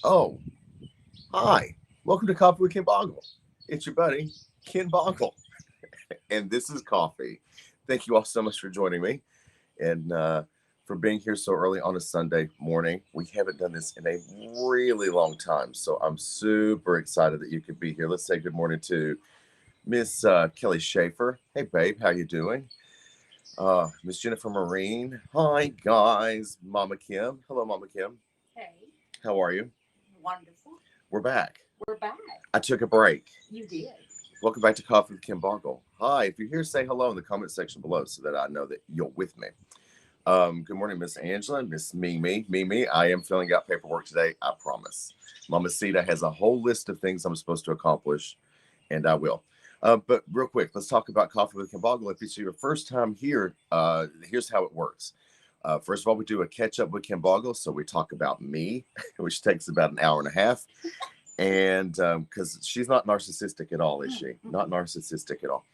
Oh, hi. Welcome to Coffee with Ken Boggle. It's your buddy, Ken Boggle, and this is Coffee. Thank you all so much for joining me and for being here so early on a Sunday morning. We haven't done this in a really long time, so I'm super excited that you could be here. Let's say good morning to Miss Kelly Schaefer. Hey, babe, how you doing? Miss Jennifer Marine. Hi, guys. Mama Kim. Hello, Mama Kim. Hey, How are you? wonderful. We're back. We're back. I took a break. You did. Welcome back to Coffee with Ken Boggle. Hi, if you're here, say hello in the comment section below so that I know that you're with me. Good morning, Miss Angela, Miss Mimi. Mimi, I am filling out paperwork today, I promise. Mama Sita has a whole list of things I'm supposed to accomplish, and I will. But real quick, let's talk about Coffee with Ken Boggle. If it's your first time here, here's how it works. First of all, we do a catch up with Ken Boggle. So we talk about me, which takes about an hour and a half. And because she's not narcissistic at all, is she? Not narcissistic at all.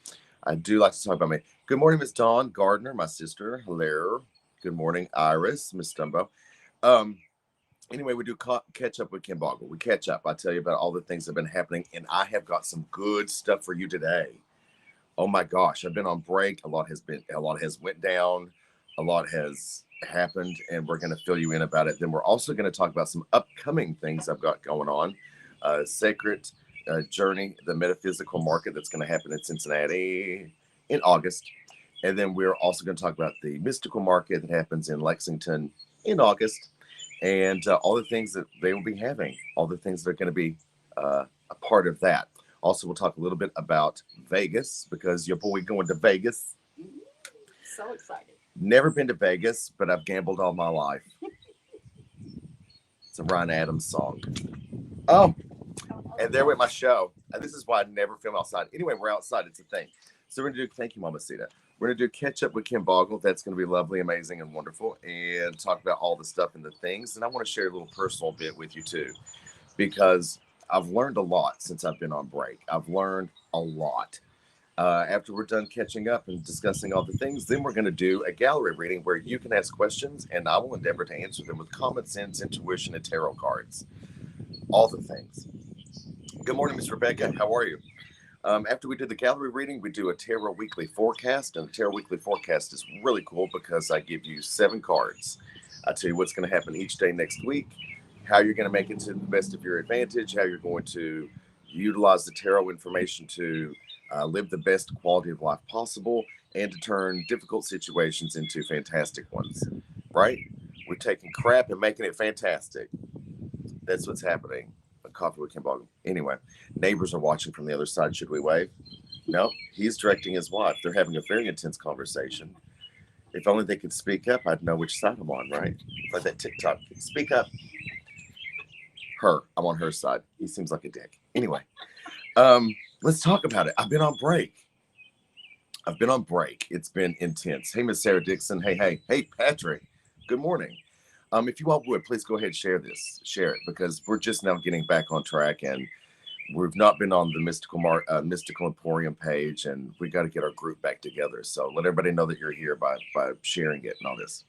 I do like to talk about me. Good morning, Miss Dawn Gardner, my sister. Hello. Good morning, Iris, Miss Stumbo. Um, anyway, we do catch up with Ken Boggle. We catch up. I tell you about all the things that have been happening, and I have got some good stuff for you today. Oh my gosh, I've been on break. A lot has went down, a lot has happened, and we're going to fill you in about it. Then we're also going to talk about some upcoming things I've got going on. Sacred Journey, the metaphysical market that's going to happen in Cincinnati in August. And then we're also going to talk about the mystical market that happens in Lexington in August, and all the things that they will be having, all the things that are going to be a part of that. Also, we'll talk a little bit about Vegas because your boy going to Vegas. So excited. Never been to Vegas, but I've gambled all my life. It's a Ryan Adams song. Oh, and there went my show. This is why I never film outside. Anyway, we're outside. It's a thing. So we're going to do, thank you, Mama Sita. We're going to do catch up with Ken Boggle. That's going to be lovely, amazing, and wonderful. And talk about all the stuff and the things. And I want to share a little personal bit with you, too, because I've learned a lot since I've been on break. I've learned a lot. After we're done catching up and discussing all the things, then we're going to do a gallery reading where you can ask questions and I will endeavor to answer them with common sense, intuition, and tarot cards. All the things. Good morning, Miss Rebecca. How are you? After we do the gallery reading, we do a tarot weekly forecast. And the tarot weekly forecast is really cool because I give you 7 cards. I tell you what's going to happen each day next week, how you're going to make it to the best of your advantage, how you're going to utilize the tarot information to live the best quality of life possible, and to turn difficult situations into fantastic ones. Right? We're taking crap and making it fantastic. That's what's happening. A coffee with Ken Boggle. Anyway, neighbors are watching from the other side. Should we wave? No, he's directing his wife. They're having a very intense conversation. If only they could speak up, I'd know which side I'm on, right? Like that TikTok. Speak up. Her. I'm on her side. He seems like a dick. Anyway, let's talk about it. I've been on break. It's been intense. Hey, Miss Sarah Dixon. Hey, Patrick. Good morning. If you all would, please go ahead and share it, because we're just now getting back on track, and we've not been on the Mystical Emporium page, and we got to get our group back together. So let everybody know that you're here by sharing it and all this.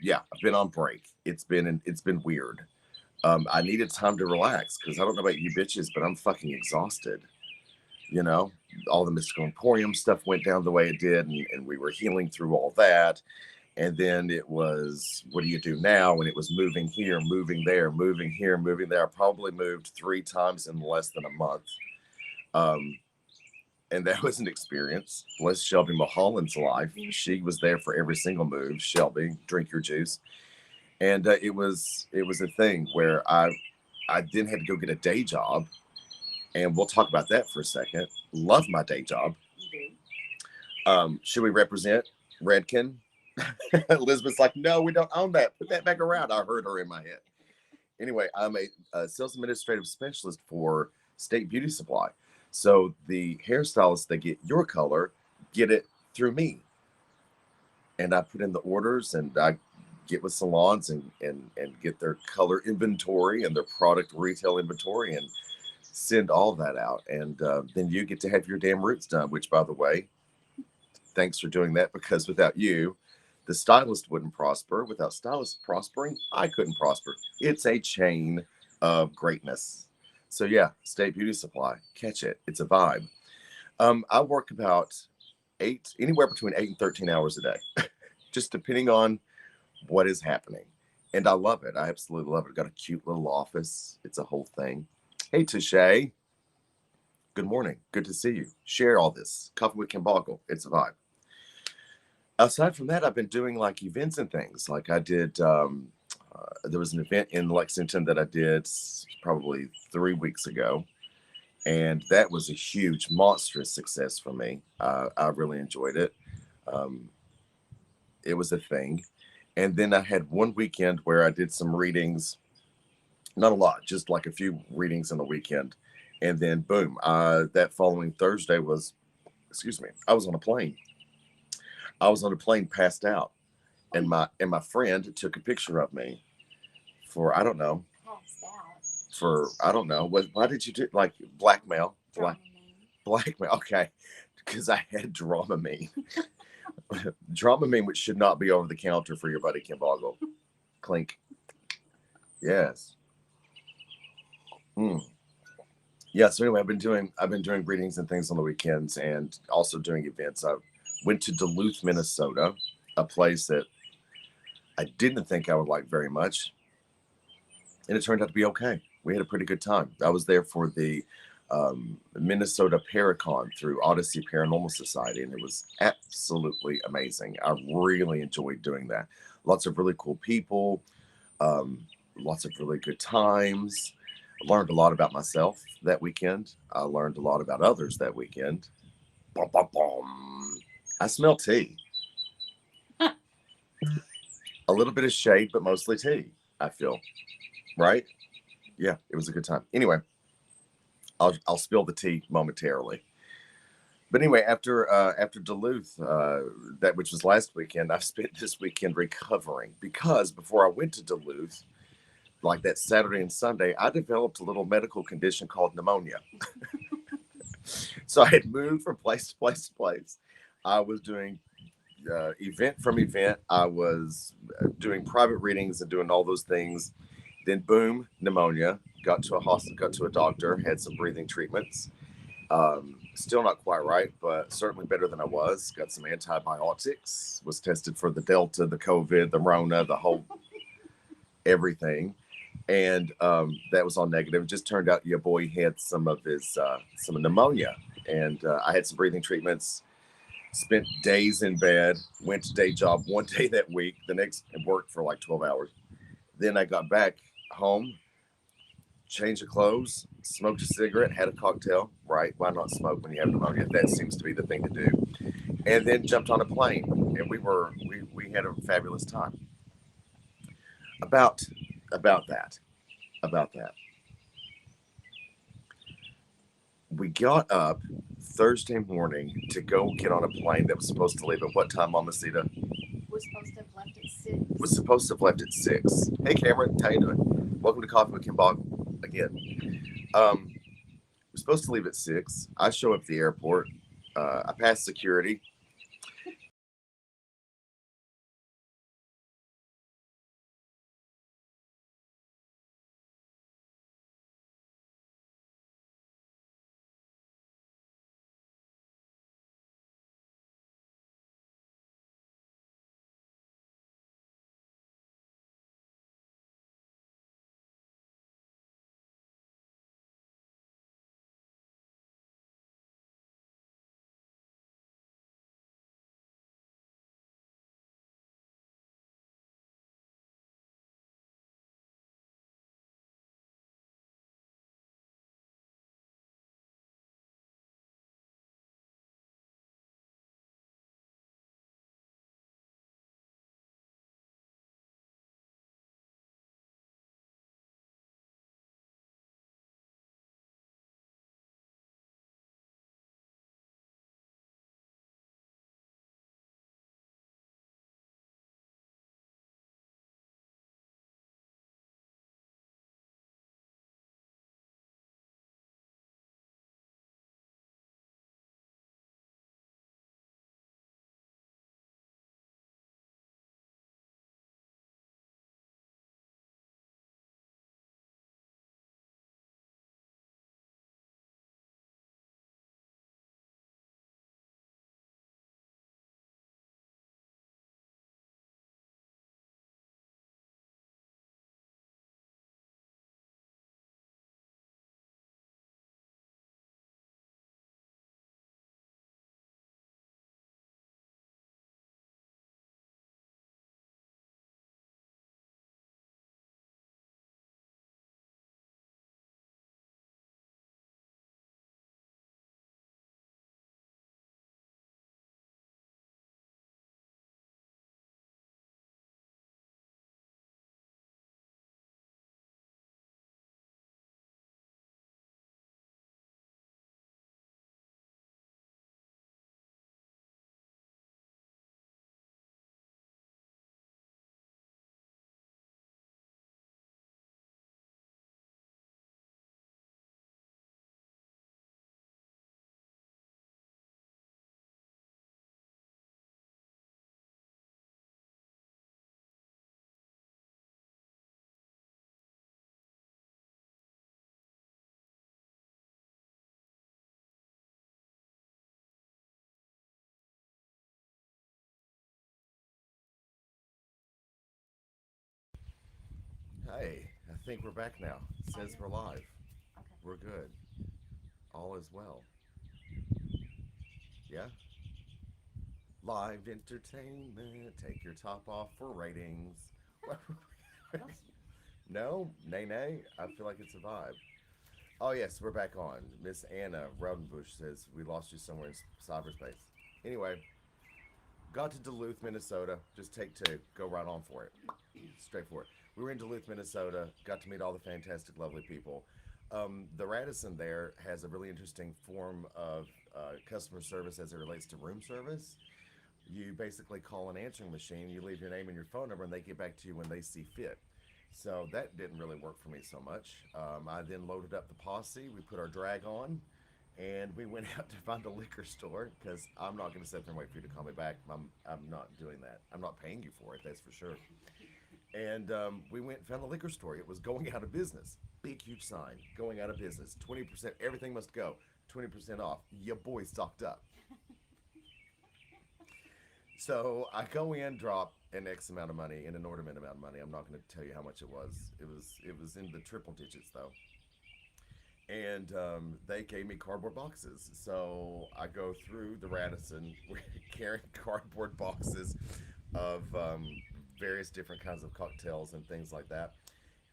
Yeah, I've been on break. It's been weird. I needed time to relax because I don't know about you bitches, but I'm fucking exhausted. You know, all the Mystical Emporium stuff went down the way it did, and we were healing through all that. And then it was, what do you do now? And it was moving here, moving there, moving here, moving there. I probably moved 3 times in less than a month. Um, and that was an experience. Bless Shelby Mulholland's life. She was there for every single move. Shelby, drink your juice. And it was a thing where I then had to go get a day job. And we'll talk about that for a second. Love my day job. Should we represent Redken? Elizabeth's like, no, we don't own that. Put that back around. I heard her in my head. Anyway, I'm a sales administrative specialist for State Beauty Supply. So the hairstylists that get your color get it through me. And I put in the orders, and I get with salons and get their color inventory and their product retail inventory and send all that out. And then you get to have your damn roots done, which, by the way, thanks for doing that, because without you, The stylist wouldn't prosper. Without stylist prospering, I couldn't prosper. It's a chain of greatness. So yeah, State Beauty Supply. Catch it. It's a vibe. I work about anywhere between 8 and 13 hours a day, just depending on what is happening. And I love it. I absolutely love it. Got a cute little office. It's a whole thing. Hey, Tashay. Good morning. Good to see you. Share all this. Coffee with Ken Boggle. It's a vibe. Aside from that, I've been doing like events and things. Like I did, there was an event in Lexington that I did probably 3 weeks ago. And that was a huge, monstrous success for me. I really enjoyed it. Um, it was a thing. And then I had one weekend where I did some readings, not a lot, just like a few readings on the weekend. And then boom, that following Thursday was, excuse me, I was on a plane. I was on a plane, passed out, and my friend took a picture of me for I don't know, Passed out. for I don't know. Why did you do like blackmail? Dramamine. Blackmail. Okay, because I had Dramamine. Dramamine, which should not be over the counter for your buddy Ken Boggle. Clink. Yes. Hmm. Yeah. So anyway, I've been doing readings and things on the weekends, and also doing events. I went to Duluth, Minnesota, a place that I didn't think I would like very much, and it turned out to be okay. We had a pretty good time. I was there for the Minnesota Paracon through Odyssey Paranormal Society, and it was absolutely amazing. I really enjoyed doing that. Lots of really cool people, um, lots of really good times. Learned a lot about myself that weekend. I learned a lot about others that weekend. Bum, bum, bum. I smell tea. A little bit of shade, but mostly tea, I feel. Right? Yeah, it was a good time. Anyway, I'll spill the tea momentarily. But anyway, after Duluth, that which was last weekend, I've spent this weekend recovering because before I went to Duluth, like that Saturday and Sunday, I developed a little medical condition called pneumonia. So I had moved from place to place to place. I was doing event from event. I was doing private readings and doing all those things. Then boom, pneumonia. Got to a hospital, got to a doctor, had some breathing treatments. Still not quite right, but certainly better than I was. Got some antibiotics. Was tested for the Delta, the COVID, the Rona, the whole everything, and that was all negative. It just turned out your boy had some pneumonia, and I had some breathing treatments. Spent days in bed. Went to day job one day that week. The next worked for like 12 hours. Then I got back home, changed of clothes, smoked a cigarette, had a cocktail. Right? Why not smoke when you have pneumonia? That seems to be the thing to do. And then jumped on a plane, and we had a fabulous time. About about that about that. We got up Thursday morning to go get on a plane that was supposed to leave at what time, Mama Sita? We're supposed to have left at 6. Was supposed to have left at 6. Hey, Cameron, how you doing? Welcome to Coffee with Kim Boggle again. We're supposed to leave at 6. I show up at the airport. I pass security. Hey, I think we're back now. It says we're live. Okay. We're good. All is well. Yeah? Live entertainment. Take your top off for ratings. Nope. No? Nay, nay? I feel like it's a vibe. Oh, yes, we're back on. Miss Anna Raudenbush says we lost you somewhere in cyberspace. Anyway, got to Duluth, Minnesota. Just take two. Go right on for it. Straightforward. We were in Duluth, Minnesota. Got to meet all the fantastic, lovely people. The Radisson there has a really interesting form of customer service as it relates to room service. You basically call an answering machine, you leave your name and your phone number, and they get back to you when they see fit. So that didn't really work for me so much. I then loaded up the posse. We put our drag on, and we went out to find a liquor store because I'm not going to sit there and wait for you to call me back. I'm not doing that. I'm not paying you for it, that's for sure. And we went and found a liquor store. It was going out of business. Big, huge sign going out of business. 20%, everything must go. 20% off. Your boy stocked up. So I go in, drop an X amount of money, an inordinate amount of money. I'm not going to tell you how much it was. It was in the triple digits though. And they gave me cardboard boxes. So I go through the Radisson carrying cardboard boxes of various different kinds of cocktails and things like that.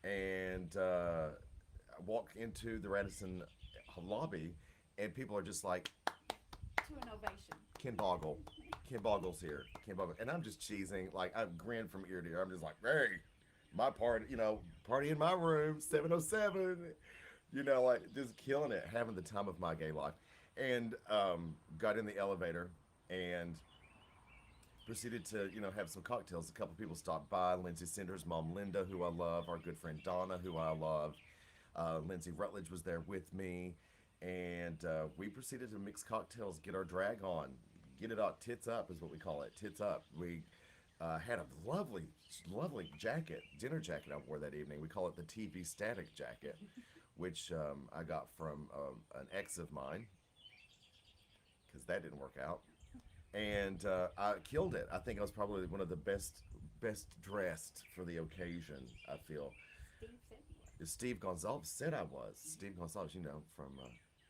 And I walk into the Radisson lobby, and people are just like, To an ovation. Ken Boggle. Ken Boggle's here. Ken Boggle. And I'm just cheesing. Like, I grin from ear to ear. I'm just like, hey, my party, party in my room, 707. Like just killing it, having the time of my gay life. And got in the elevator and proceeded to, have some cocktails. A couple people stopped by. Lindsay Cinder's mom, Linda, who I love. Our good friend Donna, who I love. Lindsay Rutledge was there with me. And we proceeded to mix cocktails, get our drag on, get it out. Tits up is what we call it. Tits up. We had a lovely, lovely jacket, dinner jacket I wore that evening. We call it the TV static jacket, which I got from an ex of mine because that didn't work out. And I killed it. I think I was probably one of the best dressed for the occasion. I feel. Steve said you were. Steve Gonzalez said I was. Steve Gonzalez, from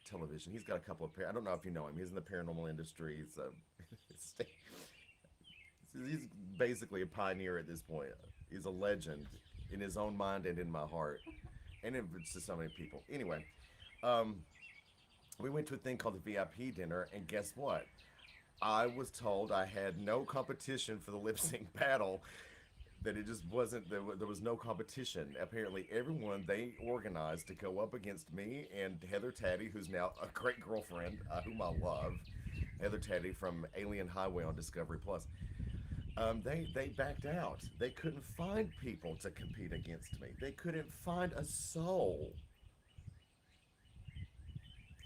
television. He's got a couple of. I don't know if you know him. He's in the paranormal industry. He's basically a pioneer at this point. He's a legend in his own mind and in my heart, and to so many people. Anyway, um, we went to a thing called the VIP dinner, and guess what? I was told I had no competition for the lip sync battle. That it just wasn't there was no competition. Apparently, everyone they organized to go up against me and Heather Taddy, who's now a great girlfriend, whom I love. Heather Taddy from Alien Highway on Discovery Plus. They backed out. They couldn't find people to compete against me. They couldn't find a soul.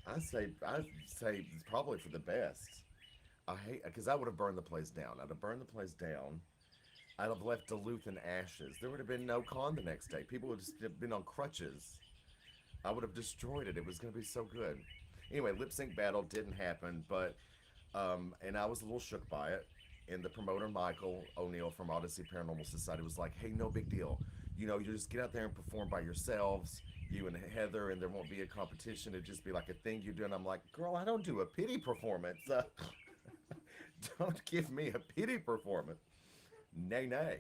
I say it's probably for the best. I hate because I would have burned the place down. I'd have burned the place down. I'd have left Duluth in ashes. There would have been no con the next day. People would have been on crutches. I would have destroyed it. It was going to be so good. Anyway, lip sync battle didn't happen, but and I was a little shook by it. And the promoter Michael O'Neill from Odyssey Paranormal Society was like, "Hey, no big deal. You just get out there and perform by yourselves, you and Heather, and there won't be a competition. It'd just be like a thing you do." And I'm like, "Girl, I don't do a pity performance. Don't give me a pity performance." Nay, nay.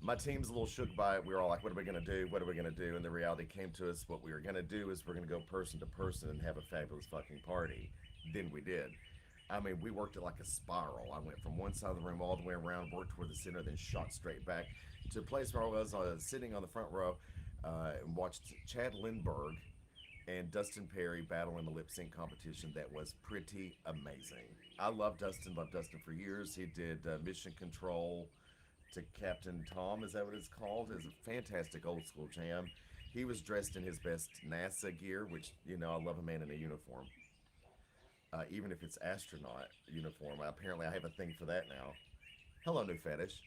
My team's a little shook by it. We were all like, what are we going to do? What are we going to do? And the reality came to us. What we were going to do is we're going to go person to person and have a fabulous fucking party. Then we did. I mean, we worked it like a spiral. I went from one side of the room all the way around, worked toward the center, then shot straight back to a place where I was sitting on the front row and watched Chad Lindbergh and Dustin Perry battle in a lip sync competition that was pretty amazing. I loved Dustin for years. He did Mission Control to Captain Tom, is that what it's called? It's a fantastic old school jam. He was dressed in his best NASA gear, which, I love a man in a uniform. Even if it's astronaut uniform. Apparently, I have a thing for that now. Hello, new fetish.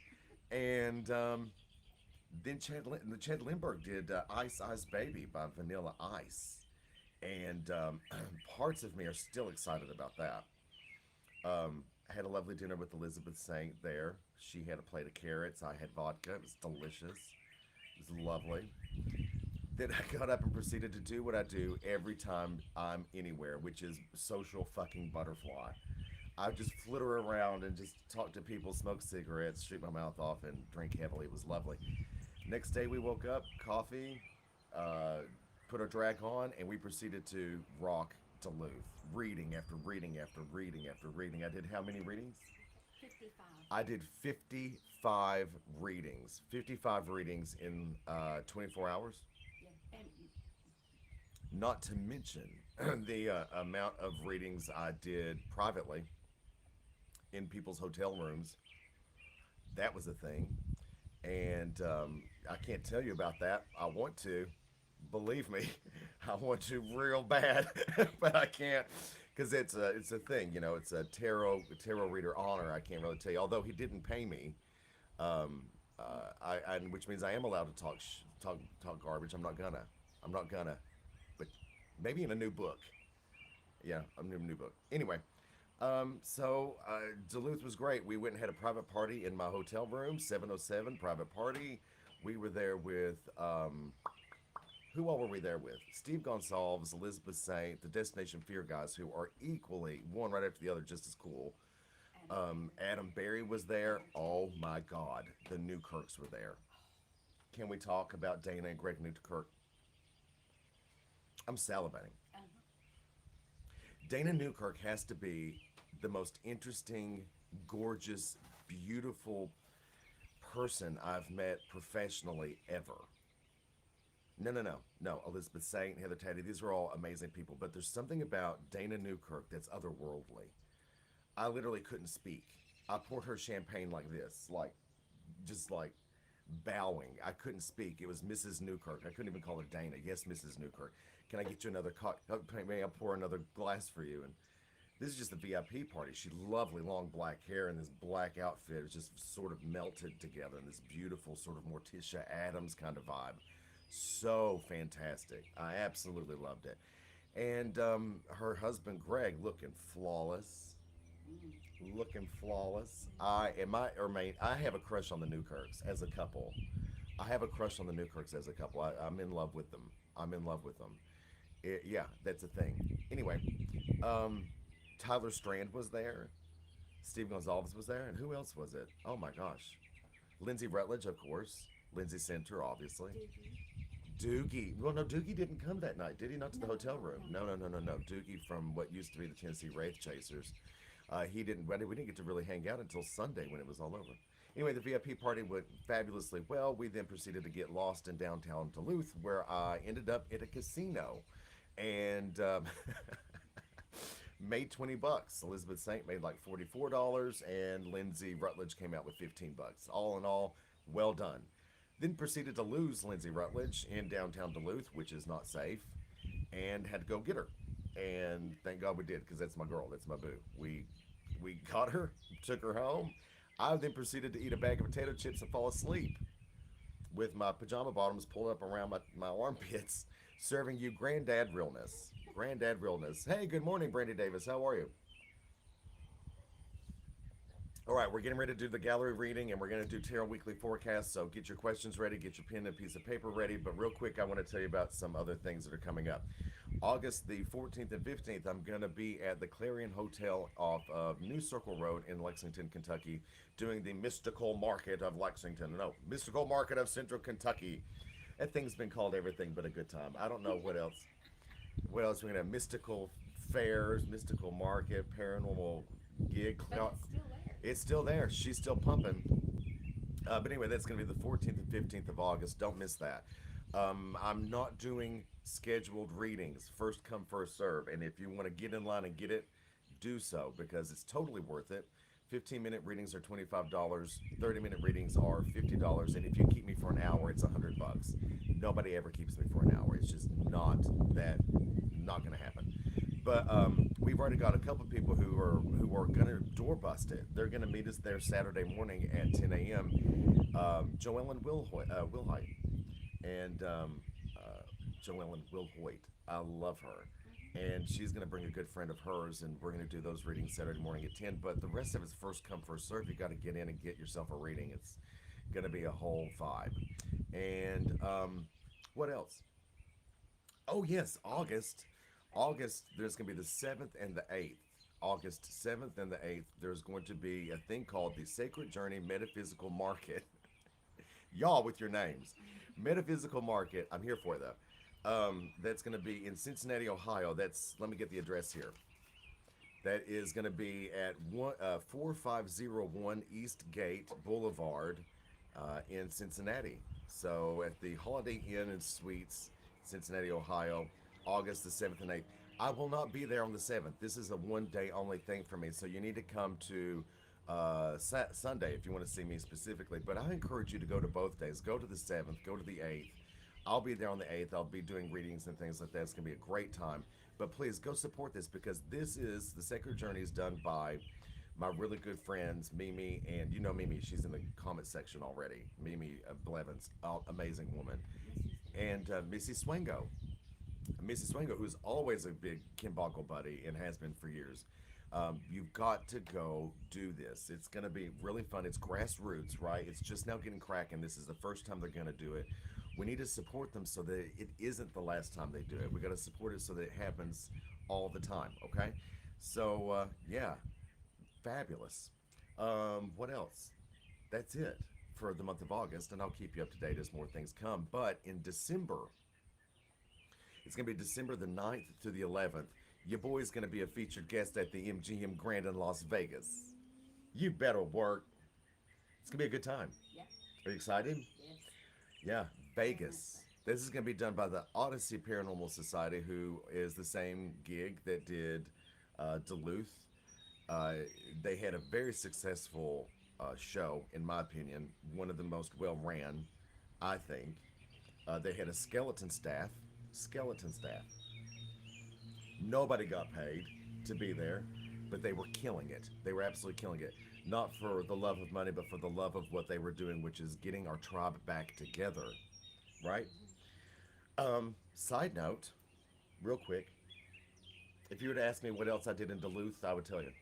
And then Chad Lindbergh did Ice Ice Baby by Vanilla Ice. And parts of me are still excited about that. I had a lovely dinner with Elizabeth Saint there. She had a plate of carrots. I had vodka. It was delicious. It was lovely. Then I got up and proceeded to do what I do every time I'm anywhere, which is social fucking butterfly. I just flitter around and just talk to people, smoke cigarettes, shoot my mouth off, and drink heavily. It was lovely. Next day we woke up, coffee, uh, put our drag on, and we proceeded to rock Duluth, reading after reading after reading after reading. I did how many readings? 55. I did 55 readings. 55 readings in 24 hours. Yeah. And Not to mention the amount of readings I did privately in people's hotel rooms. That was a thing. And I can't tell you about that. I want to. Believe me, I want to real bad, but I can't because it's a thing. You know, it's a tarot reader honor. I can't really tell you. Although he didn't pay me, which means I am allowed to talk garbage. I'm not gonna, but maybe in a new book. Yeah, a new book. Anyway, Duluth was great. We went and had a private party in my hotel room, 707 private party. We were there with who all were we there with? Steve Gonsalves, Elizabeth Saint, the Destination Fear guys, who are equally one right after the other, just as cool. Adam Berry was there. Oh my God, the Newkirks were there. Can we talk about Dana and Greg Newkirk? I'm salivating. uh, Dana Newkirk has to be the most interesting, gorgeous, beautiful person I've met professionally ever. No, no, no, no. Elizabeth Saint, Heather Taddy, these are all amazing people. But there's something about Dana Newkirk that's otherworldly. I literally couldn't speak. I poured her champagne like this, like, just like bowing. I couldn't speak. It was Mrs. Newkirk. I couldn't even call her Dana. Yes, Mrs. Newkirk. Can I get you another may I pour another glass for you? And this is just the VIP party. She had lovely long black hair and this black outfit. It was just sort of melted together in this beautiful sort of Morticia Adams kind of vibe. So fantastic. I absolutely loved it. And her husband Greg looking flawless, looking flawless. I have a crush on the Newkirks as a couple. I have a crush on the Newkirks as a couple. I'm in love with them. I'm in love with them. Yeah, that's a thing. Anyway, um, Tyler Strand was there. Steve Gonzalez was there, and who else was it? Oh my gosh, Lindsay Rutledge, of course. Lindsay Center, obviously. Doogie. Doogie. Well, no, Doogie didn't come that night, did he? Not to the No, hotel room. no. No. Doogie from what used to be the Tennessee Wraith Chasers. He didn't. We didn't get to really hang out until Sunday when it was all over. Anyway, the VIP party went fabulously well. We then proceeded to get lost in downtown Duluth, where I ended up at a casino, and made $20. Elizabeth Saint made like $44, and Lindsay Rutledge came out with $15. All in all, well done. Then proceeded to lose Lindsay Rutledge in downtown Duluth, which is not safe, and had to go get her. And thank God we did, because that's my girl, that's my boo. We got her, took her home. I then proceeded to eat a bag of potato chips and fall asleep with my pajama bottoms pulled up around my armpits, serving you granddad realness. Granddad realness. Hey, good morning, Brandy Davis. How are you? All right, we're getting ready to do the gallery reading, and we're going to do Tarot Weekly Forecast. So get your questions ready, get your pen and piece of paper ready. But real quick, I want to tell you about some other things that are coming up. August the 14th and 15th, I'm going to be at the Clarion Hotel off of New Circle Road in Lexington, Kentucky, doing the Mystical Market of Lexington. No, Mystical Market of Central Kentucky. That thing's been called everything but a good time. I don't know what else. What else? We're going to have mystical fairs, mystical market, paranormal gig. But it's still there. It's still there. She's still pumping. But anyway, that's going to be the 14th and 15th of August. Don't miss that. I'm not doing scheduled readings. First come, first serve. And if you want to get in line and get it, do so because it's totally worth it. 15-minute readings are $25. 30-minute readings are $50. And if you keep me for an hour, it's $100. Nobody ever keeps me for an hour. It's just not going to happen. But we've already got a couple of people who are going to door bust it. They're going to meet us there Saturday morning at 10 a.m. Joellen Wilhoit. And Joellen Wilhoit. I love her. And she's going to bring a good friend of hers, and we're going to do those readings Saturday morning at 10. But the rest of it's first come, first serve. You got to get in and get yourself a reading. Gonna be a whole vibe. And what else? Oh yes, August. August. There's gonna be the 7th and the 8th. August 7th and the 8th. There's going to be a thing called the Sacred Journey Metaphysical Market. Y'all with your names. Metaphysical Market. I'm here for it though. That's going to be in Cincinnati, Ohio. That's, let me get the address here. That is going to be at 4501 East Gate Boulevard in Cincinnati. So at the Holiday Inn and Suites, Cincinnati, Ohio, August the 7th and 8th. I will not be there on the 7th. This is a one day only thing for me. So you need to come to Sunday if you want to see me specifically. But I encourage you to go to both days. Go to the 7th, go to the 8th. I'll be there on the 8th. I'll be doing readings and things like that. It's going to be a great time. But please go support this because this is the Sacred Journey is done by my really good friends Mimi, and you know Mimi, she's in the comment section already. Mimi Blevins, amazing woman, and Missy Swango. Missy Swango, who's always a big Ken Boggle buddy and has been for years. You've got to go do this. It's going to be really fun. It's grassroots, right? It's just now getting cracking. This is the first time they're going to do it. We need to support them so that it isn't the last time they do it. We got to support it so that it happens all the time, okay? So, yeah, fabulous. What else? That's it for the month of August, and I'll keep you up to date as more things come. But in December, it's going to be December the 9th to the 11th. Your boy's going to be a featured guest at the MGM Grand in Las Vegas. You better work. It's going to be a good time. Yep. Are you excited? Yes. Yeah, Vegas. This is going to be done by the Odyssey Paranormal Society, who is the same gig that did Duluth. Uh, they had a very successful show, in my opinion, one of the most well ran, I think. They had a skeleton staff. Skeleton staff. Nobody got paid to be there, but they were killing it. They were absolutely killing it. Not for the love of money, but for the love of what they were doing, which is getting our tribe back together, right? Side note, real quick, if you were to ask me what else I did in Duluth, I would tell you.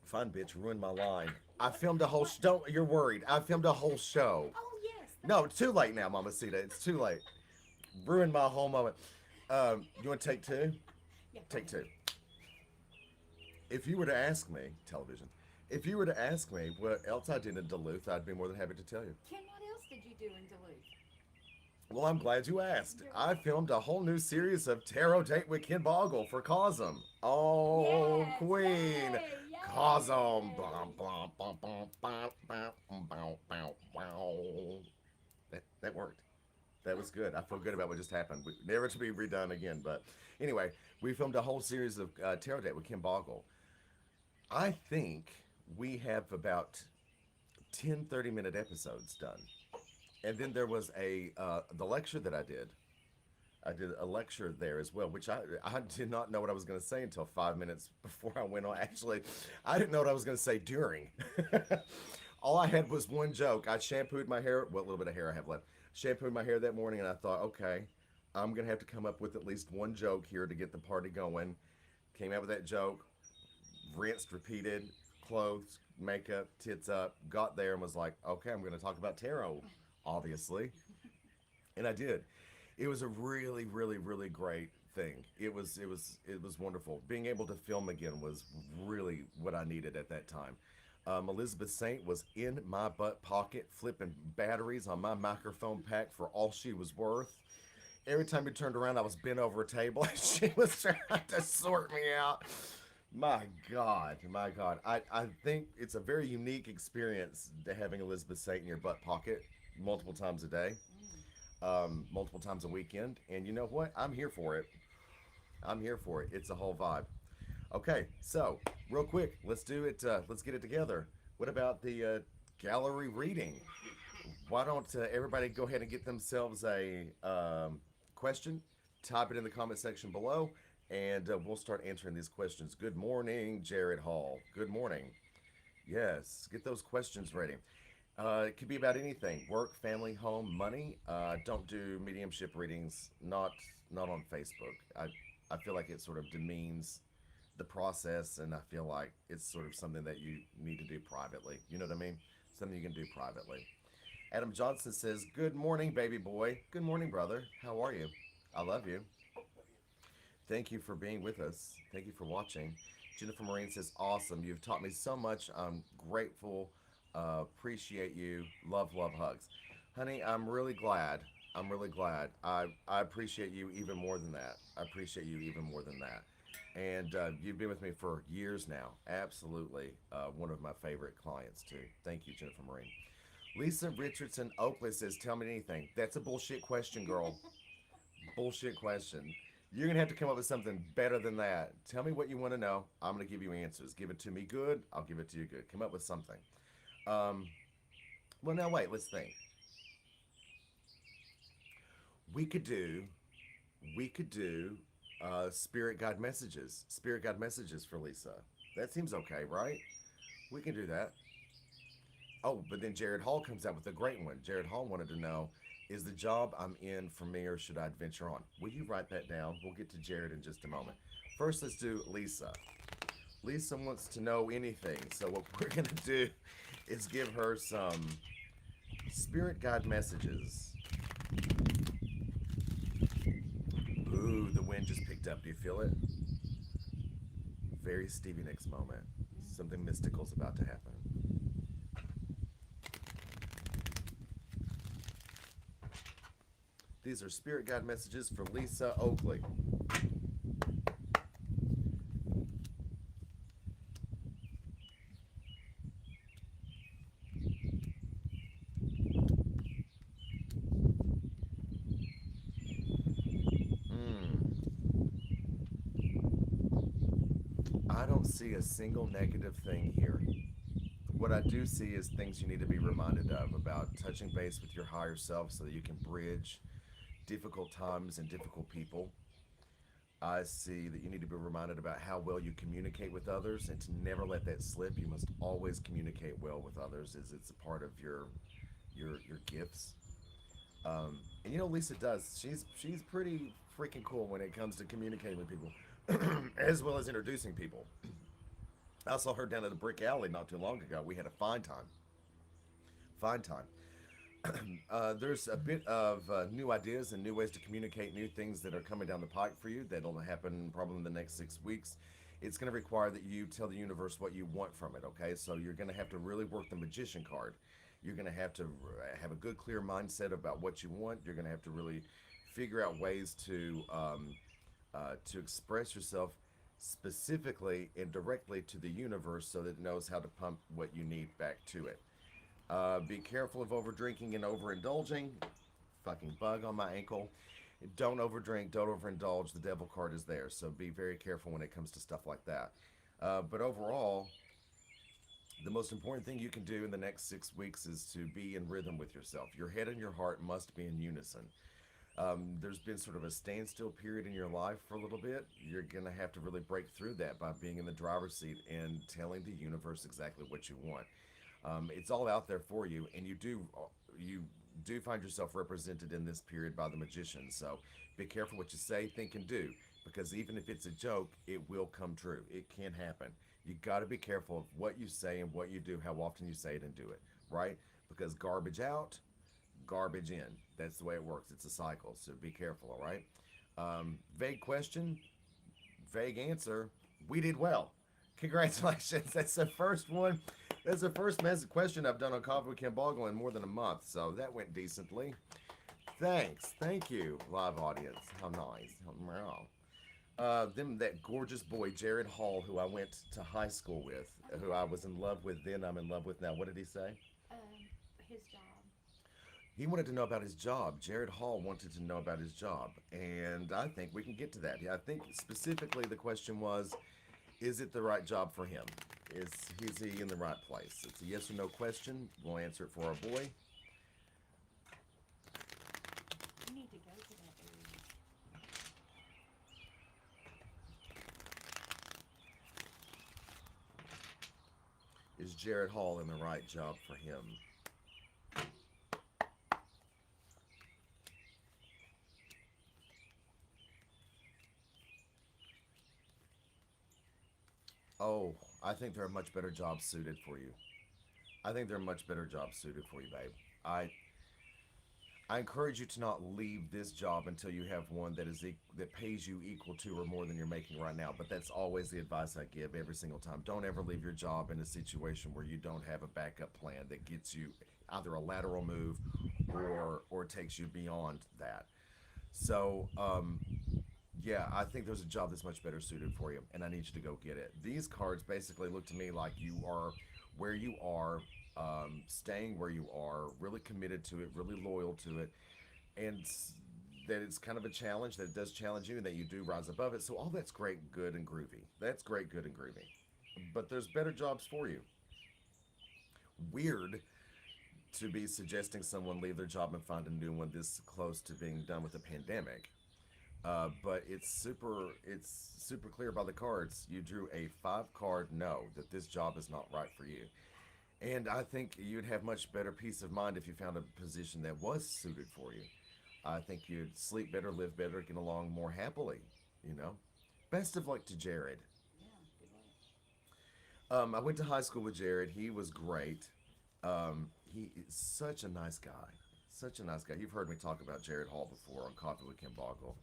Fun bitch, ruined my line. I filmed a whole. Don't you're worried? I filmed a whole show. Oh yes. No, it's too late now, Mama Sita. It's too late. Ruined my whole moment. You want to take two? Yeah. Take two. If you were to ask me, television, if you were to ask me what else I did in Duluth, I'd be more than happy to tell you. Ken, what else did you do in Duluth? Well, I'm glad you asked. I filmed a whole new series of Tarot Date with Ken Boggle for Cosm. Oh, Yes, Queen. yay, yay. Cosm. Bum, bum, bum, bum, bum, bum, bum, bum, bum. That worked. That was good. I feel good about what just happened. Never to be redone again. But anyway, we filmed a whole series of Tarot Date with Ken Boggle. I think we have about 10 30-minute episodes done. And then there was the lecture that I did. I did a lecture there as well, which I did not know what I was going to say until 5 minutes before I went on. Actually, I didn't know what I was going to say during. All I had was one joke. I shampooed my hair, what little bit of hair I have left. Shampooed my hair that morning, and I thought, okay, I'm going to have to come up with at least one joke here to get the party going. Came out with that joke, rinsed, repeated, clothes, makeup, tits up, got there and was like, okay, I'm going to talk about tarot, obviously. And I did. It was a really, really, really great thing. It was wonderful. Being able to film again was really what I needed at that time. Elizabeth Saint was in my butt pocket, flipping batteries on my microphone pack for all she was worth. Every time we turned around, I was bent over a table and she was trying to sort me out. My God, my God. I think it's a very unique experience to having Elizabeth Saint in your butt pocket multiple times a day, multiple times a weekend. And you know what? I'm here for it. I'm here for it. It's a whole vibe. Okay, so real quick, let's do it. Let's get it together. What about the gallery reading? Why don't everybody go ahead and get themselves a question? Type it in the comment section below, and we'll start answering these questions. Good morning, Jared Hall. Good morning. Yes, get those questions ready. It could be about anything: work, family, home, money. Don't do mediumship readings. Not on Facebook. I feel like it sort of demeans the process, and I feel like it's sort of something that you need to do privately. You know what I mean? Something you can do privately. Adam Johnson says, "Good morning, baby boy. Good morning, brother. How are you? I love you. Thank you for being with us. Thank you for watching." Jennifer Marine says, "Awesome. You've taught me so much. I'm grateful. Appreciate you. Love, love, hugs." Honey, I'm really glad. I'm really glad. I appreciate you even more than that. I appreciate you even more than that. And you've been with me for years now. Absolutely. One of my favorite clients, too. Thank you, Jennifer Marine. Lisa Richardson Oakley says, "Tell me anything." That's a bullshit question, girl. Bullshit question. You're going to have to come up with something better than that. Tell me what you want to know. I'm going to give you answers. Give it to me good. I'll give it to you good. Come up with something. Um, well, now, wait. Let's think. We could do, we could do spirit guide messages. Spirit guide messages for Lisa. That seems okay, right? We can do that. Oh, but then Jared Hall comes out with a great one. Jared Hall wanted to know, is the job I'm in for me or should I adventure on? Will you write that down? We'll get to Jared in just a moment. First, let's do Lisa. Lisa wants to know anything. So what we're going to do is give her some spirit guide messages. Ooh, the wind just picked up. Do you feel it? Very Stevie Nicks moment. Something mystical is about to happen. These are spirit guide messages for Lisa Oakley. I don't see a single negative thing here. What I do see is things you need to be reminded of about touching base with your higher self so that you can bridge difficult times and difficult people. I see that you need to be reminded about how well you communicate with others and to never let that slip. You must always communicate well with others as it's a part of your gifts. And you know Lisa does. She's pretty freaking cool when it comes to communicating with people, as well as introducing people. I saw her down at the brick alley not too long ago. We had a fine time. Fine time. There's a bit of new ideas and new ways to communicate new things that are coming down the pike for you. That'll happen probably in the next 6 weeks. It's going to require that you tell the universe what you want from it, okay? So you're going to have to really work the magician card. You're going to have to have a good, clear mindset about what you want. You're going to have to really figure out ways to express yourself specifically and directly to the universe so that it knows how to pump what you need back to it. Be careful of over drinking and overindulging. Fucking bug on my ankle. Don't overdrink, don't overindulge. The devil card is there, so be very careful when it comes to stuff like that. But overall, the most important thing you can do in the next 6 weeks is to be in rhythm with yourself. Your head and your heart must be in unison. There's been sort of a standstill period in your life for a little bit. You're going to have to really break through that by being in the driver's seat and telling the universe exactly what you want. It's all out there for you, and you do find yourself represented in this period by the magician. So be careful what you say, think, and do, because even if it's a joke, it will come true. It can happen. You got to be careful of what you say and what you do, how often you say it and do it, right? Because garbage out, garbage in. That's the way it works. It's a cycle. So be careful, all right? Vague question, vague answer. We did well. Congratulations. That's the first one. That's the first question I've done on Coffee with Ken Boggle in more than a month. So that went decently. Thanks. Thank you, live audience. How nice. Then that gorgeous boy, Jared Hall, who I went to high school with, who I was in love with then, I'm in love with now. What did he say? His job. He wanted to know about his job. Jared Hall wanted to know about his job. And I think we can get to that. Yeah, I think specifically the question was, is it the right job for him? Is he in the right place? It's a yes or no question. We'll answer it for our boy. You need to go to that area. Is Jared Hall in the right job for him? Oh, I think there are much better jobs suited for you. I think there are much better jobs suited for you, babe. I I encourage you to not leave this job until you have one that pays you equal to or more than you're making right now. But that's always the advice I give every single time. Don't ever leave your job in a situation where you don't have a backup plan that gets you either a lateral move or takes you beyond that. So, yeah, I think there's a job that's much better suited for you, and I need you to go get it. These cards basically look to me like you are where you are, staying where you are, really committed to it, really loyal to it, and that it's kind of a challenge, that it does challenge you, and that you do rise above it. So, all that's great, good, and groovy. That's great, good, and groovy. But there's better jobs for you. Weird to be suggesting someone leave their job and find a new one this close to being done with the pandemic. But it's super clear by the cards. You drew a 5 card no that this job is not right for you, and I think you'd have much better peace of mind if you found a position that was suited for you. I think you'd sleep better, live better, get along more happily. You know, best of luck to Jared. Yeah, good luck. I went to high school with Jared. He was great. He is such a nice guy. Such a nice guy. You've heard me talk about Jared Hall before on Coffee with Ken Boggle.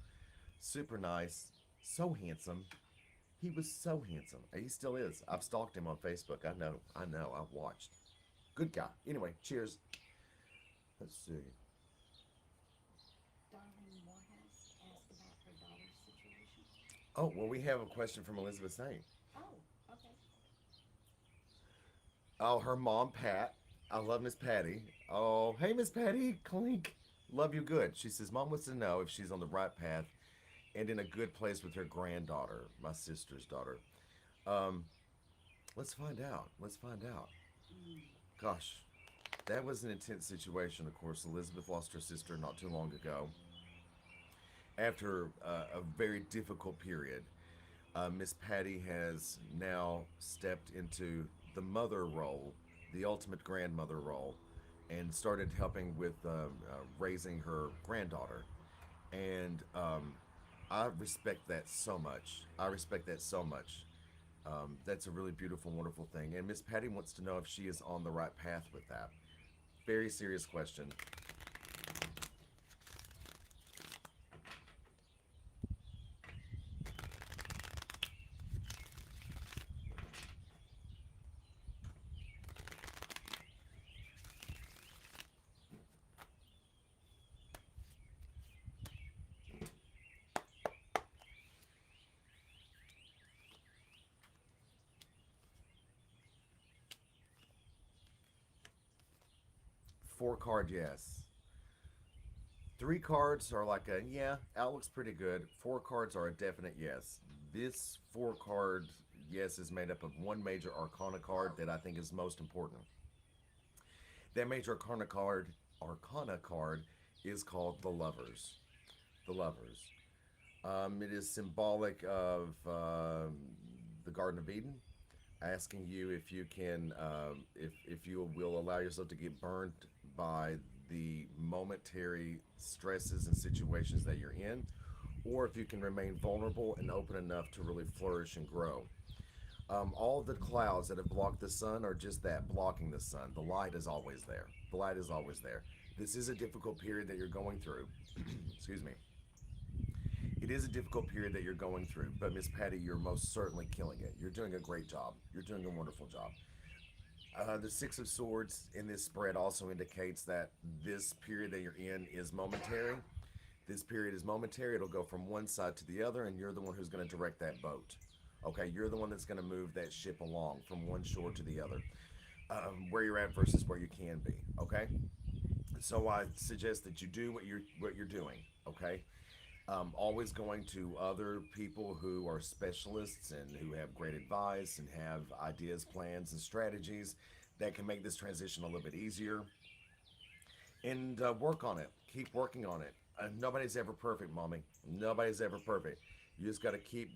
Super nice, so handsome. He was so handsome. He still is. I've stalked him on Facebook. I know, I've watched. Good guy. Anyway, cheers. Let's see. Darlene Morehouse asked about her daughter's situation. Oh, well, we have a question from Elizabeth Saint. Oh, okay. Oh, her mom, Pat. I love Miss Patty. Oh, hey, Miss Patty. Clink. Love you good. She says, Mom wants to know if she's on the right path and in a good place with her granddaughter, my sister's daughter. Um, let's find out. Let's find out. Mm, Gosh, that was an intense situation. Of course, Elizabeth lost her sister not too long ago after a very difficult period. Miss Patty has now stepped into the mother role, the ultimate grandmother role, and started helping with raising her granddaughter. And I respect that so much. I respect that so much. That's a really beautiful, wonderful thing. And Miss Patty wants to know if she is on the right path with that. Very serious question. 4 card yes. 3 cards are like a yeah, outlook's pretty good. 4 cards are a definite yes. This 4 card yes is made up of one major arcana card that I think is most important. That major arcana card is called the Lovers. The Lovers. It is symbolic of the Garden of Eden, asking you if you can, if you will allow yourself to get burned by the momentary stresses and situations that you're in, or if you can remain vulnerable and open enough to really flourish and grow. All the clouds that have blocked the sun are just that, blocking the sun. The light is always there. The light is always there. This is a difficult period that you're going through. Excuse me. It is a difficult period that you're going through, but Miss Patty, you're most certainly killing it. You're doing a great job. You're doing a wonderful job. The Six of Swords in this spread also indicates that this period that you're in is momentary. This period is momentary. It'll go from one side to the other, and you're the one who's going to direct that boat. Okay, you're the one that's going to move that ship along from one shore to the other, where you're at versus where you can be. Okay, so I suggest that you do what you're doing. Okay, always going to other people who are specialists and who have great advice and have ideas, plans, and strategies that can make this transition a little bit easier. And work on it. Keep working on it. Nobody's ever perfect, mommy. Nobody's ever perfect. You just got to keep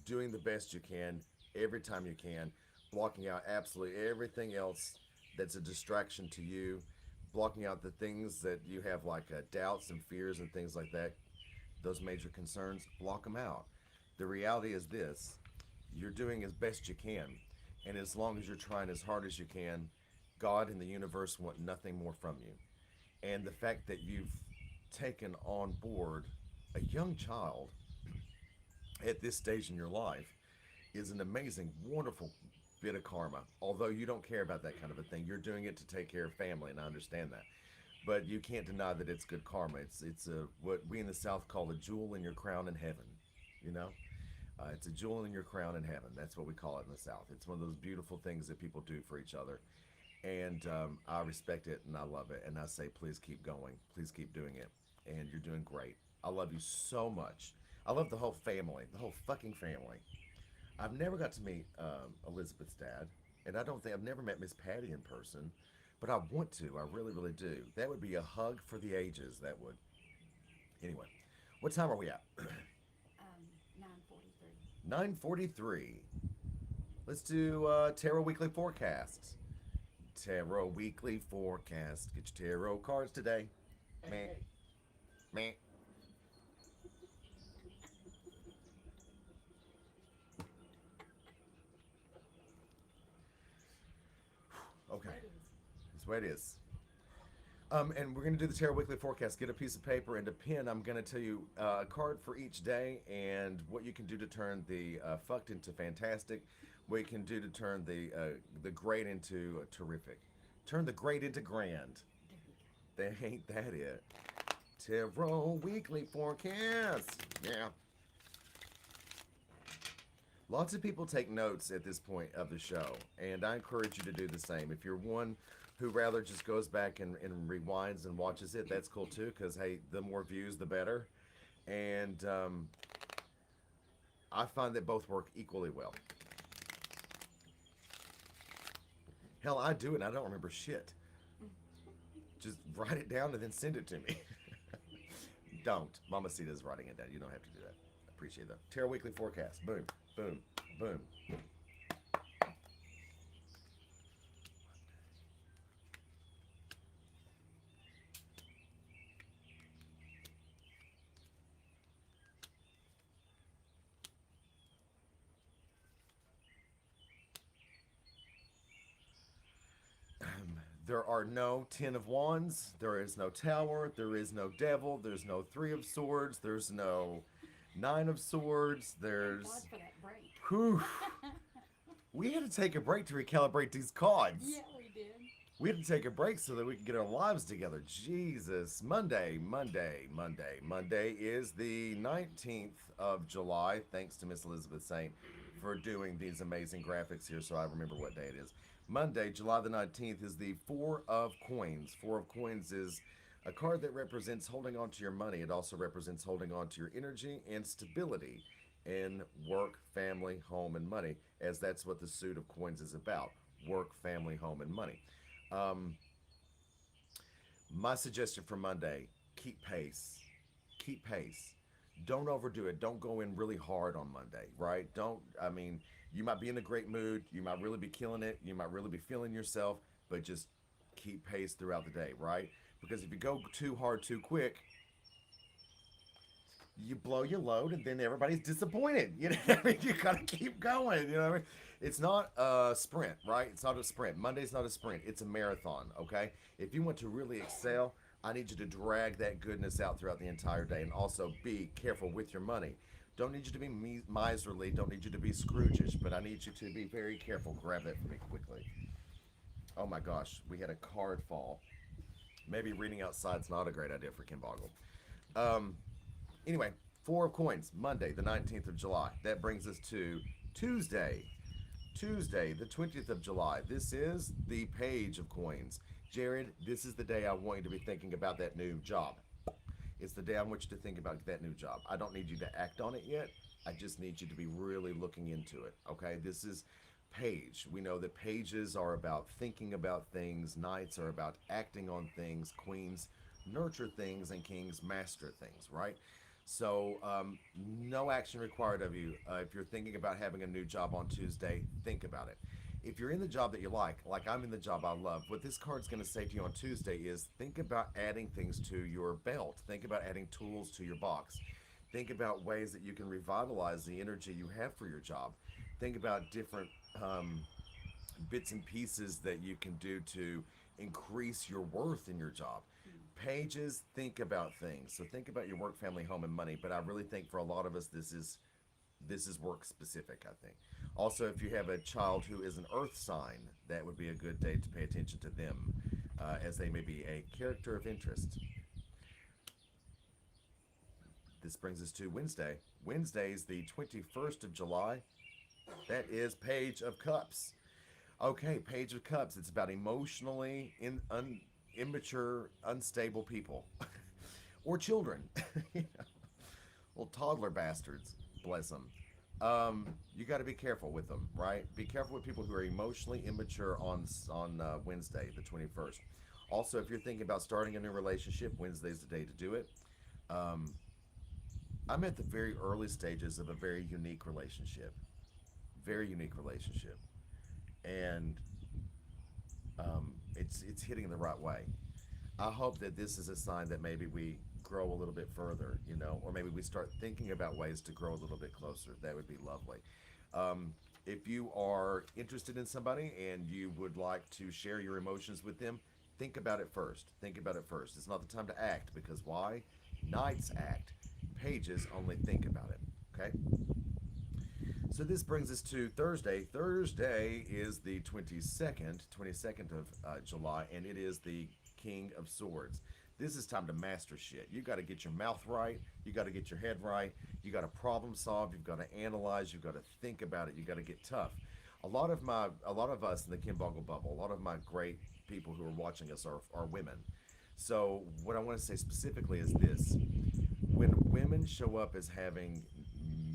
doing the best you can every time you can, blocking out absolutely everything else that's a distraction to you, blocking out the things that you have like doubts and fears and things like that, those major concerns, block them out. The reality is this: You're doing as best you can. And as long as you're trying as hard as you can, God and the universe want nothing more from you. And the fact that you've taken on board a young child at this stage in your life is an amazing, wonderful bit of karma. Although you don't care about that kind of a thing, you're doing it to take care of family, and I understand that. But you can't deny that it's good karma. It's a what we in the South call a jewel in your crown in heaven. You know, it's a jewel in your crown in heaven. That's what we call it in the South. It's one of those beautiful things that people do for each other, and I respect it and I love it. And I say, please keep going. Please keep doing it. And you're doing great. I love you so much. I love the whole family, the whole fucking family. I've never got to meet Elizabeth's dad, and I don't think I've never met Miss Patty in person, but I want to. I really, really do. That would be a hug for the ages. That would. Anyway, what time are we at? 9:43. 9:43. Let's do Tarot Weekly Forecasts. Tarot Weekly Forecast. Get your tarot cards today. Meh, meh. Okay, What is? that's the way it is. And we're going to do the Tarot Weekly Forecast. Get a piece of paper and a pen. I'm going to tell you a card for each day and what you can do to turn the fucked into fantastic, what you can do to turn the great into terrific. Turn the great into grand. There you They ain't that it. Tarot Weekly Forecast. Yeah. Lots of people take notes at this point of the show, and I encourage you to do the same. If you're one who rather just goes back and rewinds and watches it, that's cool too, because, hey, the more views, the better. And I find that both work equally well. Hell, I do it and I don't remember shit. Just write it down and then send it to me. Don't. Mama Sita's writing it down. You don't have to do that. I appreciate that. Tarot Weekly Forecast. Boom, boom, boom. There are no Ten of Wands. There is no Tower. There is no Devil. There's no Three of Swords. There's no Nine of Swords. go. Thank There's. God for that break. Whew. We had to take a break to recalibrate these cards. Yeah, we did. We had to take a break so that we could get our lives together. Jesus. Monday, Monday, Monday. Monday is the 19th of July. Thanks to Miss Elizabeth Saint for doing these amazing graphics here so I remember what day it is. Monday, July the 19th, is the Four of Coins. Four of Coins is a card that represents holding on to your money. It also represents holding on to your energy and stability in work, family, home, and money, as that's what the suit of coins is about: work, family, home, and money. Um, my suggestion for Monday: keep pace. Keep pace. Don't overdo it. Don't go in really hard on Monday, right? Don't, I mean, you might be in a great mood. You might really be killing it. You might really be feeling yourself, but just keep pace throughout the day, right? Because if you go too hard too quick, you blow your load and then everybody's disappointed. You know what I mean? You gotta keep going. You know what I mean? It's not a sprint, right? It's not a sprint. Monday's not a sprint. It's a marathon, okay? If you want to really excel, I need you to drag that goodness out throughout the entire day, and also be careful with your money. Don't need you to be miserly. Don't need you to be Scroogish, but I need you to be very careful. Grab that for me quickly. Oh my gosh, we had a card fall. Maybe reading outside's not a great idea for Ken Boggle. Um, Anyway, Four of Coins, Monday, the 19th of July. That brings us to Tuesday. Tuesday, the 20th of July. This is the Page of Coins. Jared, this is the day I want you to be thinking about that new job. It's the day I want you to think about that new job. I don't need you to act on it yet. I just need you to be really looking into it. Okay? This is Page. We know that pages are about thinking about things, knights are about acting on things, queens nurture things, and kings master things, right? So, no action required of you. If you're thinking about having a new job on Tuesday, think about it. If you're in the job that you like I'm in the job I love, what this card's going to say to you on Tuesday is think about adding things to your belt. Think about adding tools to your box. Think about ways that you can revitalize the energy you have for your job. Think about different bits and pieces that you can do to increase your worth in your job. Pages, think about things. So think about your work, family, home, and money. But I really think for a lot of us, this is work specific. I think. Also, if you have a child who is an Earth sign, that would be a good day to pay attention to them, as they may be a character of interest. This brings us to Wednesday. Wednesday's the 21st of July. That is Page of Cups. Okay, Page of Cups. It's about emotionally immature, unstable people or children. You know, little toddler bastards. Bless them. You got to be careful with them, right? Be careful with people who are emotionally immature on Wednesday, the 21st. Also, if you're thinking about starting a new relationship, Wednesday's the day to do it. Um, I'm at the very early stages of a very unique relationship. Very unique relationship. And it's hitting the right way. I hope that this is a sign that maybe we grow a little bit further, or maybe we start thinking about ways to grow a little bit closer. That would be lovely. If you are interested in somebody and you would like to share your emotions with them, think about it first. Think about it first. It's not the time to act because why? Knights act. Pages only think about it. Okay? So this brings us to Thursday. Thursday is the 22nd of July, and it is the King of Swords. This is time to master shit. You got to get your mouth right. You got to get your head right. You got to problem solve. You've got to analyze. You've got to think about it. You got to get tough. A lot of us in the Ken Boggle bubble, a lot of my great people who are watching us are women. So what I want to say specifically is this: when women show up as having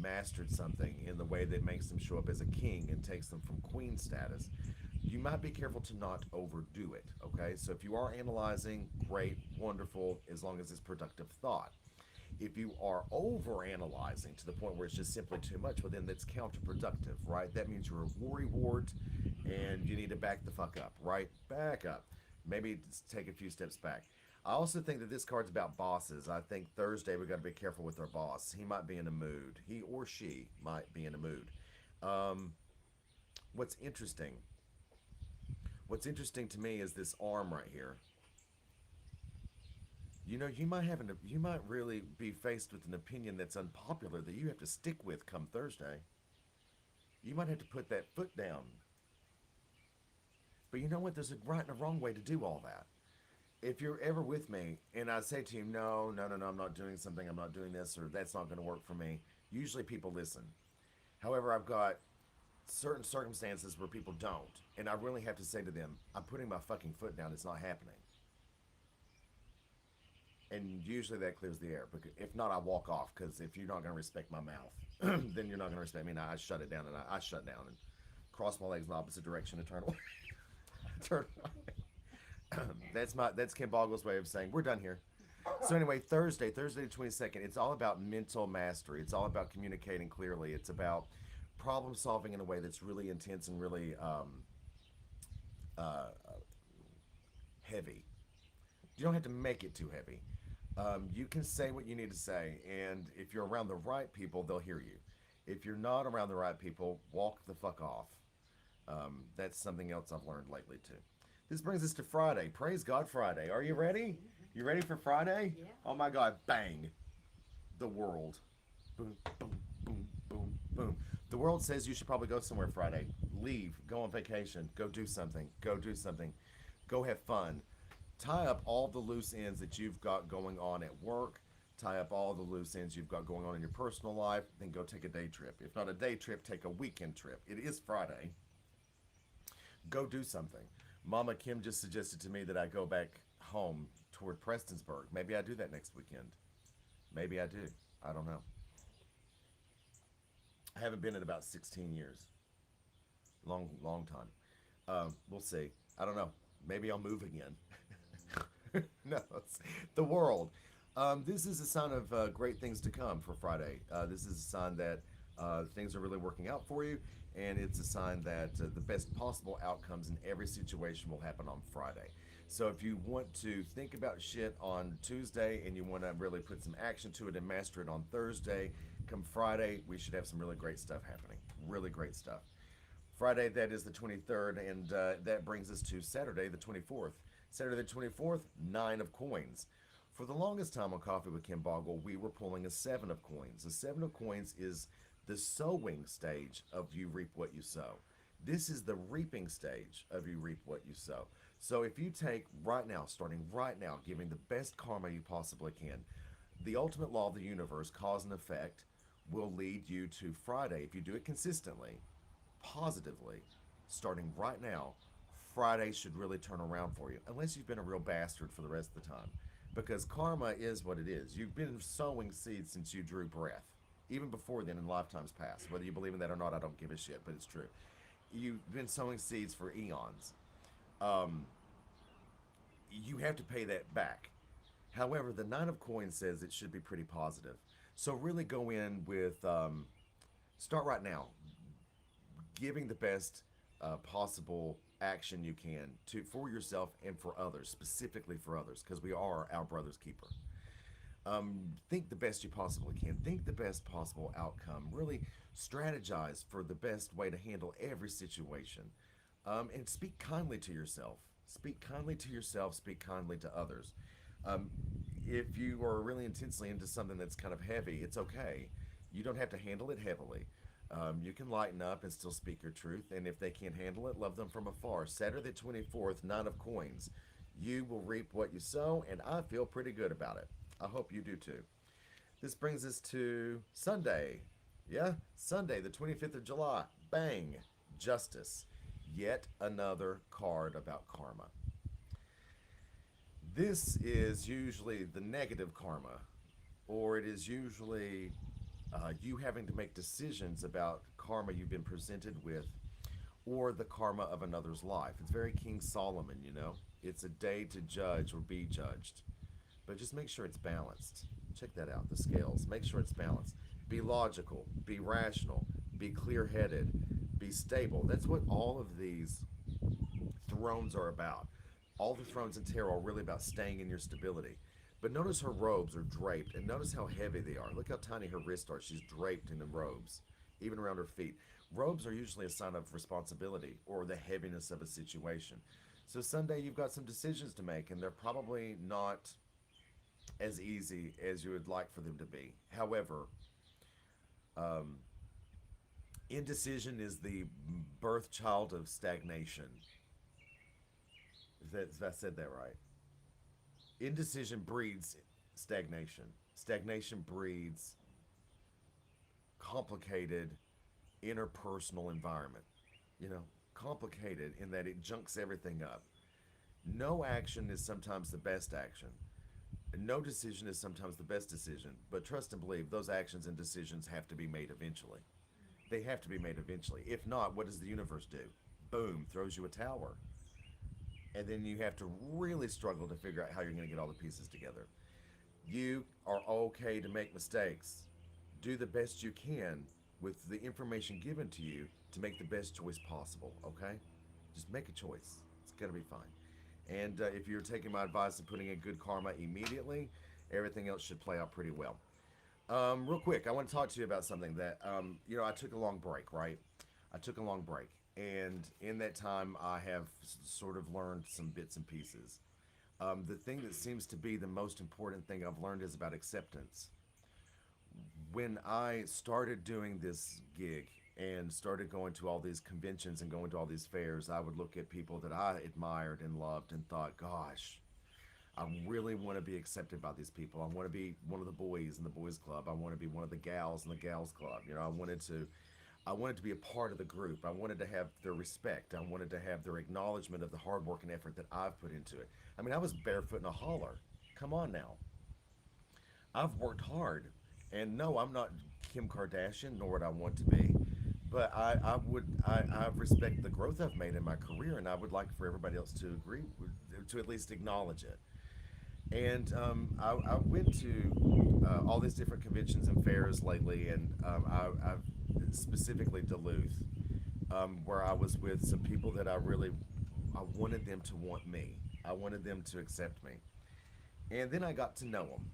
mastered something in the way that makes them show up as a king and takes them from queen status, you might be careful to not overdo it. Okay, so if you are analyzing, great, wonderful, as long as it's productive thought. If you are over analyzing to the point where it's just simply too much, well, then that's counterproductive, right? That means you're a worry wart and you need to back the fuck up, right? Back up. Maybe just take a few steps back. I also think that this card's about bosses. I think Thursday we got to be careful with our boss. He might be in a mood. He or she might be in a mood. Um, what's interesting? What's interesting to me is this arm right here. You might really be faced with an opinion that's unpopular that you have to stick with come Thursday. You might have to put that foot down. But you know what? There's a right and a wrong way to do all that. If you're ever with me and I say to you, no, no, no, no, I'm not doing something, I'm not doing this, or that's not going to work for me, usually people listen. However, I've got certain circumstances where people don't, and I really have to say to them, I'm putting my fucking foot down, it's not happening. And usually that clears the air. Because if not, I walk off. Because if you're not going to respect my mouth, then you're not going to respect me. And I shut it down, and I shut down and cross my legs in the opposite direction and turn away. Turn away. That's Ken Boggle's way of saying we're done here. So anyway, Thursday the 22nd. It's all about mental mastery. It's all about communicating clearly. It's about problem solving in a way that's really intense and really uh, heavy. You don't have to make it too heavy. You can say what you need to say, and if you're around the right people, they'll hear you. If you're not around the right people, walk the fuck off. That's something else I've learned lately too. This brings us to Friday. Praise God, Friday. Are you ready? You ready for Friday? Yeah. Oh my God, bang. The world. Boom, boom, boom, boom, boom. The world says you should probably go somewhere Friday. Leave, go on vacation, go do something, go do something, go have fun. Tie up all the loose ends that you've got going on at work. Tie up all the loose ends you've got going on in your personal life. Then go take a day trip. If not a day trip, take a weekend trip. It is Friday. Go do something. Mama Kim just suggested to me that I go back home toward Prestonsburg. Maybe I do that next weekend. Maybe I do. I don't know. I haven't been in about 16 years. Long, long time. We'll see. I don't know. Maybe I'll move again. No, it's the world. This is a sign of great things to come for Friday. This is a sign that things are really working out for you, and it's a sign that the best possible outcomes in every situation will happen on Friday. So if you want to think about shit on Tuesday and you want to really put some action to it and master it on Thursday, come Friday, we should have some really great stuff happening. Really great stuff. Friday, that is the 23rd, and that brings us to Saturday, the 24th. Saturday, the 24th, nine of coins. For the longest time on Coffee with Ken Boggle, we were pulling a seven of coins. A seven of coins is the sowing stage of you reap what you sow. This is the reaping stage of you reap what you sow. So if you take right now, starting right now, giving the best karma you possibly can, the ultimate law of the universe, cause and effect, will lead you to Friday. If you do it consistently, positively, starting right now, Friday should really turn around for you, unless you've been a real bastard for the rest of the time. Because karma is what it is. You've been sowing seeds since you drew breath, even before then in lifetimes past. Whether you believe in that or not, I don't give a shit, but it's true. You've been sowing seeds for eons. Um, you have to pay that back. However, the Nine of Coins says it should be pretty positive. So really go in with, start right now, giving the best possible action you can to for yourself and for others, specifically for others, because we are our brother's keeper. Think the best you possibly can. Think the best possible outcome. Really strategize for the best way to handle every situation. And speak kindly to yourself. Speak kindly to yourself. Speak kindly to others. Um, if you are really intensely into something that's kind of heavy, it's okay. You don't have to handle it heavily. You can lighten up and still speak your truth. And if they can't handle it, love them from afar. Saturday, 24th, Nine of Coins. You will reap what you sow, and I feel pretty good about it. I hope you do too. This brings us to Sunday. Yeah, Sunday, the 25th of July. Bang! Justice. Yet another card about karma. This is usually the negative karma, or it is usually you having to make decisions about karma you've been presented with, or the karma of another's life. It's very King Solomon, you know? It's a day to judge or be judged. But just make sure it's balanced. Check that out, the scales. Make sure it's balanced. Be logical, be rational, be clear headed, be stable. That's what all of these thrones are about. All the thrones in tarot are really about staying in your stability. But notice her robes are draped, and notice how heavy they are. Look how tiny her wrists are. She's draped in the robes, even around her feet. Robes are usually a sign of responsibility or the heaviness of a situation. So Sunday, you've got some decisions to make, and they're probably not as easy as you would like for them to be. However, indecision is the birth child of stagnation. If I said that right. Indecision breeds stagnation. Stagnation breeds complicated interpersonal environment. You know, complicated in that it junks everything up. No action is sometimes the best action. No decision is sometimes the best decision. But trust and believe those actions and decisions have to be made eventually. They have to be made eventually. If not, what does the universe do? Boom, throws you a tower. And then you have to really struggle to figure out how you're going to get all the pieces together. You are okay to make mistakes. Do the best you can with the information given to you to make the best choice possible, okay? Just make a choice. It's going to be fine. And if you're taking my advice and putting in good karma immediately, everything else should play out pretty well. Real quick, I want to talk to you about something that, I took a long break, right? I took a long break. And in that time, I have sort of learned some bits and pieces. The thing that seems to be the most important thing I've learned is about acceptance. When I started doing this gig and started going to all these conventions and going to all these fairs, I would look at people that I admired and loved and thought, gosh, I really want to be accepted by these people. I want to be one of the boys in the boys club. I want to be one of the gals in the gals club. I wanted to be a part of the group. I wanted to have their respect. I wanted to have their acknowledgement of the hard work and effort that I've put into it. I mean, I was barefoot in a holler. Come on now. I've worked hard. And no, I'm not Kim Kardashian, nor would I want to be. But I respect the growth I've made in my career, and I would like for everybody else to agree, to at least acknowledge it. And I went to all these different conventions and fairs lately, and I've specifically Duluth, where I was with some people that I wanted them to want me. I wanted them to accept me. And then I got to know them.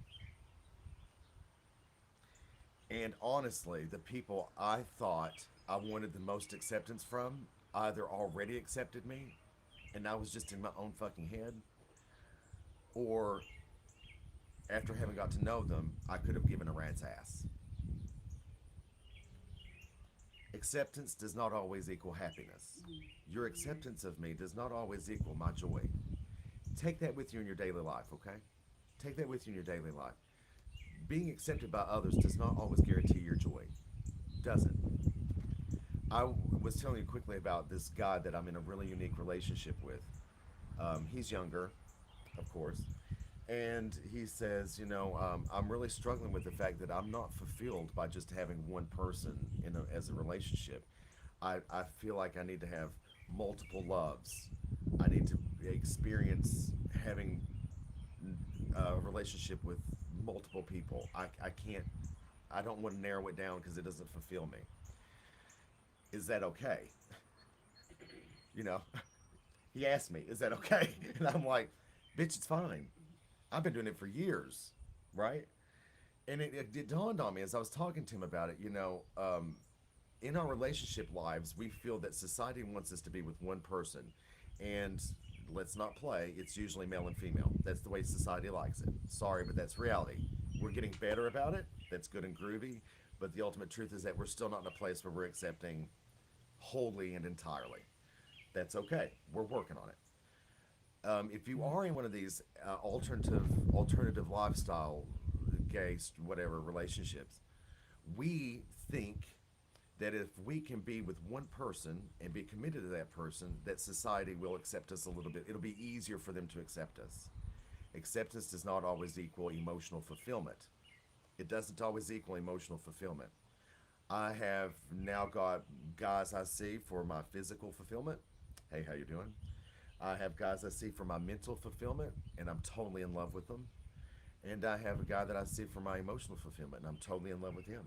And honestly, the people I thought I wanted the most acceptance from either already accepted me and I was just in my own fucking head, or after having got to know them, I could have given a rat's ass. Acceptance does not always equal happiness. Your acceptance of me does not always equal my joy. Take that with you in your daily life, okay? Take that with you in your daily life. Being accepted by others does not always guarantee your joy. Doesn't. I was telling you quickly about this guy that I'm in a really unique relationship with. He's younger, of course, and he says, I'm really struggling with the fact that I'm not fulfilled by just having one person as a relationship. I feel like I need to have multiple loves. I need to experience having a relationship with multiple people. I can't, I don't want to narrow it down because it doesn't fulfill me. Is that okay? You know, he asked me, is that okay? And I'm like, bitch, it's fine. I've been doing it for years, right? And it dawned on me as I was talking to him about it, in our relationship lives, we feel that society wants us to be with one person. And let's not play, it's usually male and female. That's the way society likes it. Sorry, but that's reality. We're getting better about it. That's good and groovy. But the ultimate truth is that we're still not in a place where we're accepting wholly and entirely. That's okay. We're working on it. If you are in one of these alternative lifestyle, gay, whatever relationships, we think that if we can be with one person and be committed to that person, that society will accept us a little bit. It'll be easier for them to accept us. Acceptance does not always equal emotional fulfillment. It doesn't always equal emotional fulfillment. I have now got guys I see for my physical fulfillment. Hey, how you doing? I have guys I see for my mental fulfillment, and I'm totally in love with them. And I have a guy that I see for my emotional fulfillment, and I'm totally in love with him.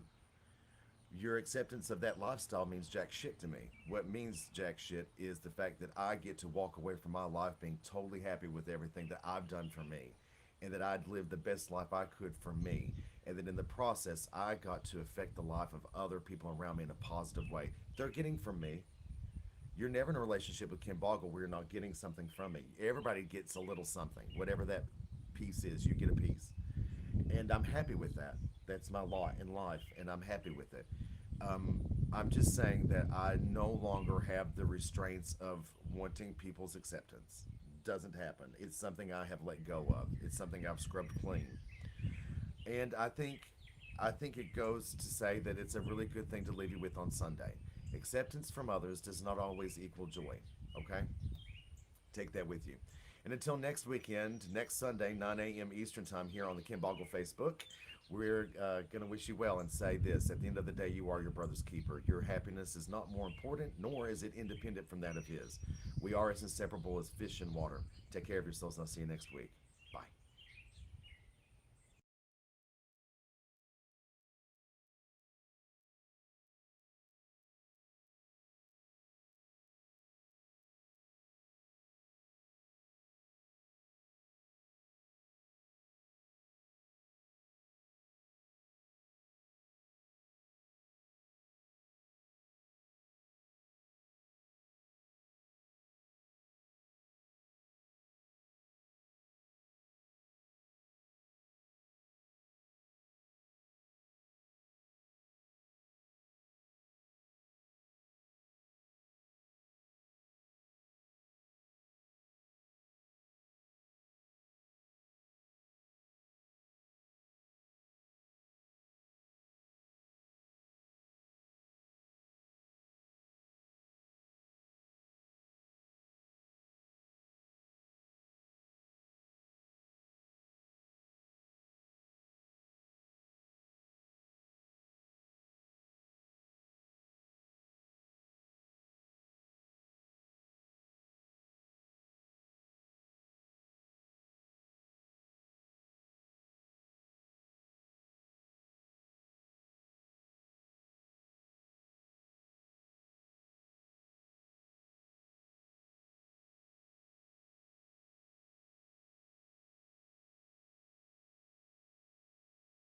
Your acceptance of that lifestyle means jack shit to me. What means jack shit is the fact that I get to walk away from my life being totally happy with everything that I've done for me, and that I'd lived the best life I could for me, and that in the process I got to affect the life of other people around me in a positive way. They're getting from me. You're never in a relationship with Ken Boggle where you're not getting something from me. Everybody gets a little something. Whatever that piece is, you get a piece. And I'm happy with that. That's my lot in life, and I'm happy with it. Um, I'm just saying that I no longer have the restraints of wanting people's acceptance. Doesn't happen. It's something I have let go of. It's something I've scrubbed clean. And I think it goes to say that it's a really good thing to leave you with on Sunday. Acceptance from others does not always equal joy. Okay? Take that with you. And until next weekend, next Sunday, 9 a.m. Eastern Time, here on the Ken Boggle Facebook, we're going to wish you well and say this. At the end of the day, you are your brother's keeper. Your happiness is not more important, nor is it independent from that of his. We are as inseparable as fish and water. Take care of yourselves, and I'll see you next week. Bye.